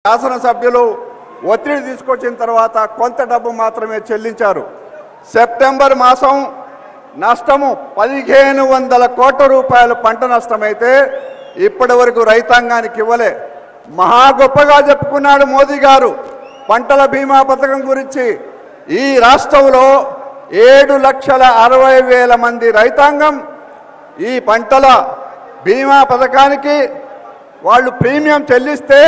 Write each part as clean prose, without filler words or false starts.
శాసనసభ్యులు ఒత్తిడి తీసుకొచ్చిన తర్వాత కొంత డబ్బు మాత్రమే చెల్లించారు. సెప్టెంబర్ మాసం నష్టము 1500 కోట్ల రూపాయలు పంట నష్టమైతే ఇప్పటి వరకు రైతాంగానికి ఇవ్వలే. మహా గొప్పగా చెప్పుకున్నాడు మోదీ గారు పంటల బీమా పథకం గురించి. ఈ రాష్ట్రంలో 7,60,000 మంది రైతాంగం ఈ పంటల బీమా పథకానికి వాళ్ళు ప్రీమియం చెల్లిస్తే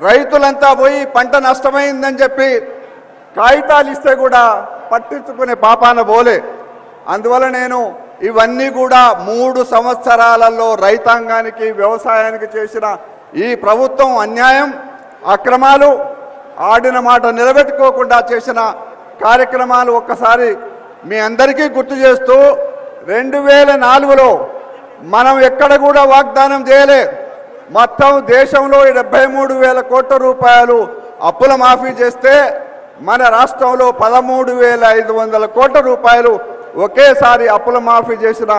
రైతులంతా పోయి పంట నష్టమైందని చెప్పి కాగితాలు ఇస్తే కూడా పట్టించుకునే పాపాన పోలే. అందువల్ల నేను ఇవన్నీ కూడా 3 సంవత్సరాలలో రైతాంగానికి వ్యవసాయానికి చేసిన ఈ ప్రభుత్వం అన్యాయం, అక్రమాలు, ఆడిన మాట నిలబెట్టుకోకుండా చేసిన కార్యక్రమాలు ఒక్కసారి మీ అందరికీ గుర్తు చేస్తూ 2004లో మనం ఎక్కడ కూడా వాగ్దానం చేయలే. మొత్తం దేశంలో 73,000 కోట్ల రూపాయలు అప్పుల మాఫీ చేస్తే మన రాష్ట్రంలో 13,500 కోట్ల రూపాయలు ఒకేసారి అప్పుల మాఫీ చేసిన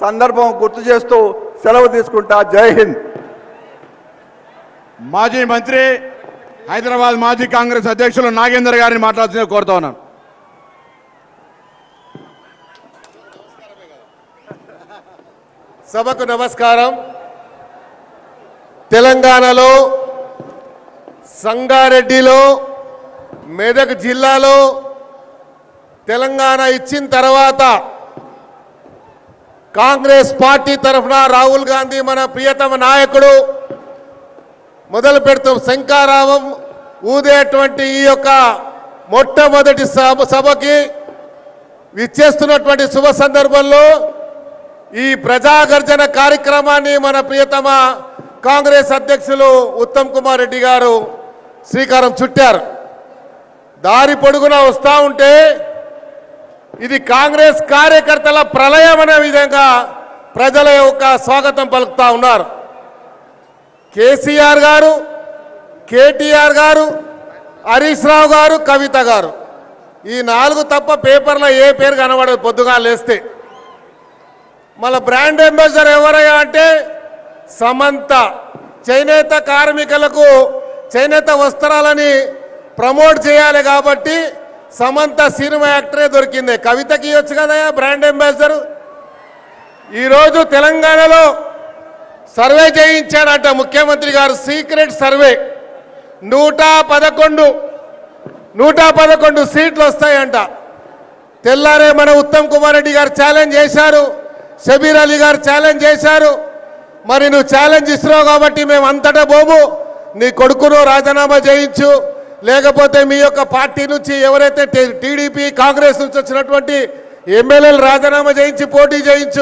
సందర్భం గుర్తు చేస్తూ సెలవు తీసుకుంటా. జై హింద్. మాజీ మంత్రి హైదరాబాద్ మాజీ కాంగ్రెస్ అధ్యక్షులు నాగేందర్ గారిని మాట్లాడుతూ కోరుతా ఉన్నాను. సభకు నమస్కారం. తెలంగాణలో సంగారెడ్డిలో మెదక్ జిల్లాలో తెలంగాణ ఇచ్చిన తర్వాత కాంగ్రెస్ పార్టీ తరఫున రాహుల్ గాంధీ మన ప్రియతమ నాయకుడు మొదలు పెడుతూ శంఖారావం ఊదేటువంటి ఈ యొక్క మొట్టమొదటి సభకి విచ్చేస్తున్నటువంటి శుభ సందర్భంలో ఈ ప్రజాగర్జన కార్యక్రమాన్ని మన ప్రియతమ కాంగ్రెస్ అధ్యక్షులు ఉత్తమ్ కుమార్ రెడ్డి గారు శ్రీకారం చుట్టారు. దారి పొడుగునా వస్తూ ఉంటే ఇది కాంగ్రెస్ కార్యకర్తల ప్రళయం అనే విధంగా ప్రజల యొక్క స్వాగతం పలుకుతా ఉన్నారు. కేసీఆర్ గారు, కేటీఆర్ గారు, హరీష్ రావు గారు, కవిత గారు ఈ 4 తప్ప పేపర్లో ఏ పేరు కనబడదు పొద్దుగా లేస్తే. మళ్ళీ బ్రాండ్ అంబాసిడర్ ఎవరయ్యా అంటే సమంత. చేనేత కార్మికులకు చేనేత వస్త్రాలని ప్రమోట్ చేయాలి కాబట్టి సమంత సినిమా యాక్టరే దొరికింది. కవితకి ఇవ్వచ్చు కదయా బ్రాండ్ అంబాసిడర్. ఈరోజు తెలంగాణలో సర్వే చేయించాడంట ముఖ్యమంత్రి గారు, సీక్రెట్ సర్వే. 111 సీట్లు వస్తాయంట. తెల్లారే మన ఉత్తమ్ కుమార్ రెడ్డి గారు ఛాలెంజ్ చేశారు, షబీర్ అలీ గారు ఛాలెంజ్ చేశారు. మరి నువ్వు ఛాలెంజ్ ఇస్తున్నావు కాబట్టి మేము అంతటా పోము, నీ కొడుకును రాజీనామా చేయించు, లేకపోతే మీ యొక్క పార్టీ నుంచి ఎవరైతే టీడీపీ కాంగ్రెస్ నుంచి వచ్చినటువంటి ఎమ్మెల్యేలు రాజీనామా చేయించి పోటీ చేయించు.